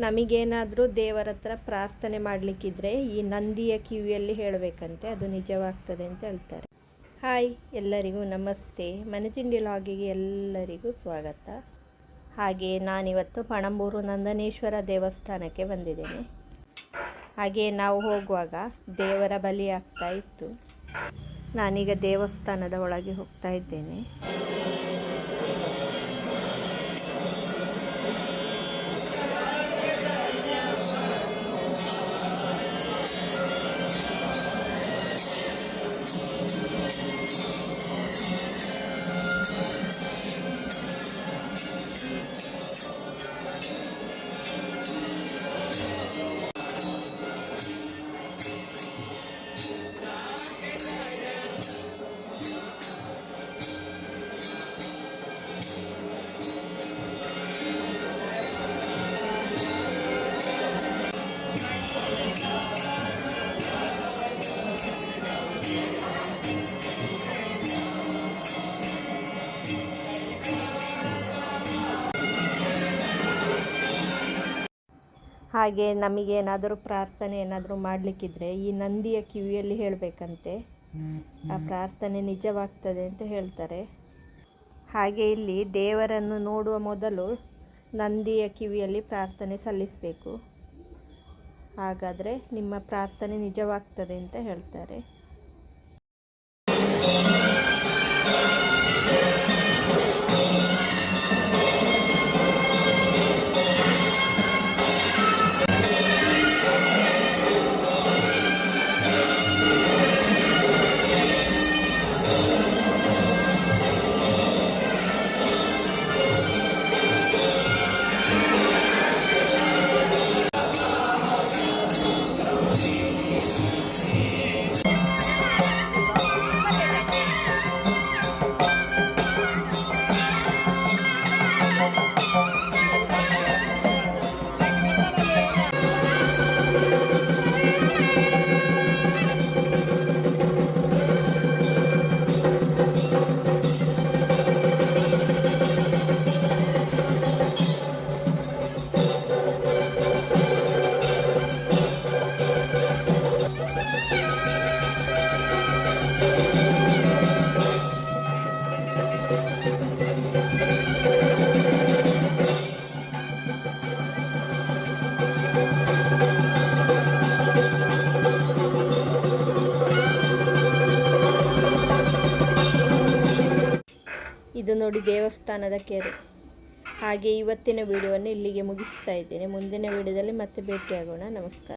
ನಮಗೇನಾದರೂ ದೇವರ ಹತ್ರ ಪ್ರಾರ್ಥನೆ ಮಾಡಲಿಕ್ಕಿದ್ರೆ ಈ ನಂದಿಯ ಕಿವಿಯಲ್ಲಿ ಹೇಳಬೇಕಂತೆ, ಅದು ನಿಜವಾಗ್ತದೆ ಅಂತ ಹೇಳ್ತಾರೆ. ಹಾಯ್, ಎಲ್ಲರಿಗೂ ನಮಸ್ತೆ. ಮನೆ ತಿಂಡಿ ಲಾಗಿಗೆ ಎಲ್ಲರಿಗೂ ಸ್ವಾಗತ. ಹಾಗೆ ನಾನಿವತ್ತು ಪಣಂಬೂರು ನಂದನೇಶ್ವರ ದೇವಸ್ಥಾನಕ್ಕೆ ಬಂದಿದ್ದೇನೆ. ಹಾಗೆ ನಾವು ಹೋಗುವಾಗ ದೇವರ ಬಲಿ ಆಗ್ತಾ ಇತ್ತು. ನಾನೀಗ ದೇವಸ್ಥಾನದ ಒಳಗೆ ಹೋಗ್ತಾ ಇದ್ದೇನೆ. ಹಾಗೆ ನಮಗೇನಾದರೂ ಪ್ರಾರ್ಥನೆ ಏನಾದರೂ ಮಾಡಲಿಕ್ಕಿದ್ರೆ ಈ ನಂದಿಯ ಕಿವಿಯಲ್ಲಿ ಹೇಳಬೇಕಂತೆ, ಆ ಪ್ರಾರ್ಥನೆ ನಿಜವಾಗ್ತದೆ ಅಂತ ಹೇಳ್ತಾರೆ. ಹಾಗೆ ಇಲ್ಲಿ ದೇವರನ್ನು ನೋಡುವ ಮೊದಲು ನಂದಿಯ ಕಿವಿಯಲ್ಲಿ ಪ್ರಾರ್ಥನೆ ಸಲ್ಲಿಸಬೇಕು, ಹಾಗಾದರೆ ನಿಮ್ಮ ಪ್ರಾರ್ಥನೆ ನಿಜವಾಗ್ತದೆ ಅಂತ ಹೇಳ್ತಾರೆ. ಇದು ನೋಡಿ ದೇವಸ್ಥಾನದ ಕೆರೆ. ಹಾಗೆ ಇವತ್ತಿನ ವಿಡಿಯೋವನ್ನು ಇಲ್ಲಿಗೆ ಮುಗಿಸ್ತಾ ಇದ್ದೇನೆ. ಮುಂದಿನ ವಿಡಿಯೋದಲ್ಲಿ ಮತ್ತೆ ಭೇಟಿಯಾಗೋಣ. ನಮಸ್ಕಾರ.